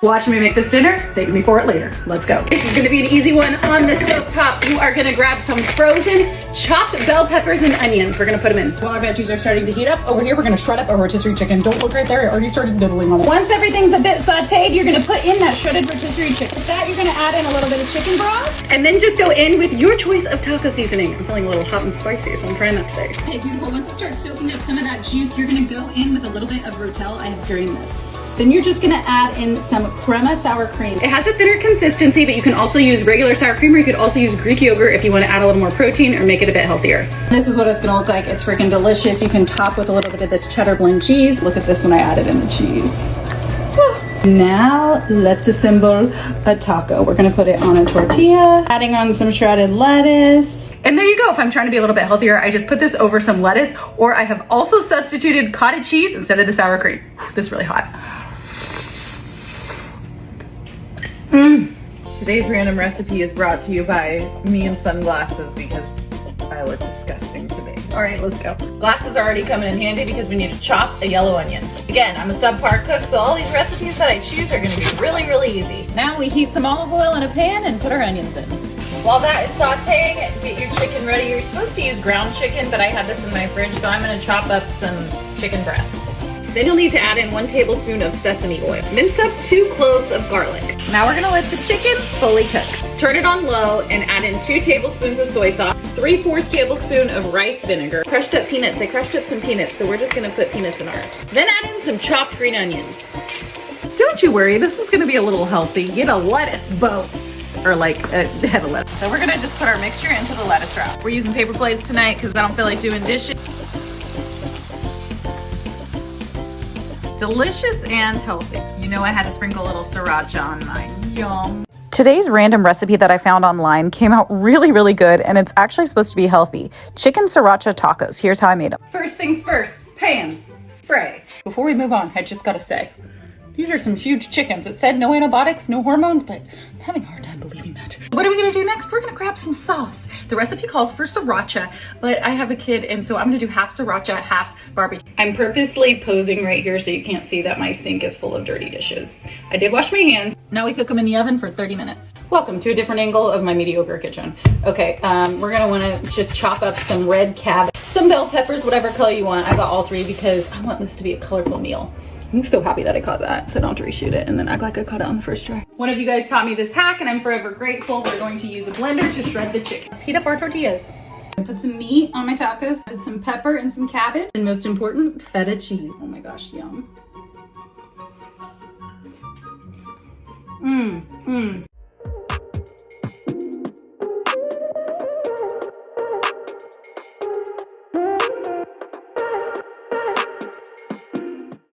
Watch me make this dinner, thank me for it later. Let's go. This is gonna be an easy one on the stove top. You are gonna grab some frozen chopped bell peppers and onions. We're gonna put them in. While our veggies are starting to heat up, over here we're gonna shred up our rotisserie chicken. Don't look right there, I already started diddling on it. Once everything's a bit sauteed, you're gonna put in that shredded rotisserie chicken. With that, you're gonna add in a little bit of chicken broth. And then just go in with your choice of taco seasoning. I'm feeling a little hot and spicy, so I'm trying that today. Okay, beautiful. Once it starts soaking up some of that juice, you're gonna go in with a little bit of Rotel. I have drained this. Then you're just gonna add in some crema sour cream. It has a thinner consistency, but you can also use regular sour cream, or you could also use Greek yogurt if you wanna add a little more protein or make it a bit healthier. This is what it's gonna look like. It's freaking delicious. You can top with a little bit of this cheddar blend cheese. Look at this when I added in the cheese. Now let's assemble a taco. We're gonna put it on a tortilla, adding on some shredded lettuce. And there you go. If I'm trying to be a little bit healthier, I just put this over some lettuce, or I have also substituted cottage cheese instead of the sour cream. This is really hot. Today's random recipe is brought to you by me in sunglasses because I look disgusting today. All right, let's go. Glasses are already coming in handy because we need to chop a yellow onion. Again, I'm a subpar cook, so all these recipes that I choose are gonna be really, really easy. Now we heat some olive oil in a pan and put our onions in. While that is sauteing, get your chicken ready. You're supposed to use ground chicken, but I have this in my fridge, so I'm gonna chop up some chicken breasts. Then you'll need to add in 1 tablespoon of sesame oil. Mince up 2 cloves of garlic. Now we're gonna let the chicken fully cook. Turn it on low and add in 2 tablespoons of soy sauce, 3/4 tablespoon of rice vinegar, crushed up peanuts. I crushed up some peanuts, so we're just gonna put peanuts in ours. Then add in some chopped green onions. Don't you worry, this is gonna be a little healthy. Get a lettuce boat. Or like a head of lettuce. So we're gonna just put our mixture into the lettuce wrap. We're using paper plates tonight because I don't feel like doing dishes. Delicious and healthy. You know I had to sprinkle a little sriracha on mine. Yum. Today's random recipe that I found online came out really, really good, and it's actually supposed to be healthy. Chicken sriracha tacos. Here's how I made them. First things first, pan, spray. Before we move on, I just gotta say, these are some huge chickens. It said no antibiotics, no hormones, but I'm having a hard time believing that. What are we gonna do next? We're gonna grab some sauce. The recipe calls for sriracha, but I have a kid, and so I'm gonna do half sriracha, half barbecue. I'm purposely posing right here so you can't see that my sink is full of dirty dishes. I did wash my hands. Now we cook them in the oven for 30 minutes. Welcome to a different angle of my mediocre kitchen. Okay, we're gonna wanna just chop up some red cabbage, some bell peppers, whatever color you want. I got all 3 because I want this to be a colorful meal. I'm so happy that I caught that, so I don't have to reshoot it and then act like I caught it on the first try. One of you guys taught me this hack and I'm forever grateful. We're going to use a blender to shred the chicken. Let's heat up our tortillas. I put some meat on my tacos, add some pepper and some cabbage, and most important, feta cheese. Oh my gosh, yum.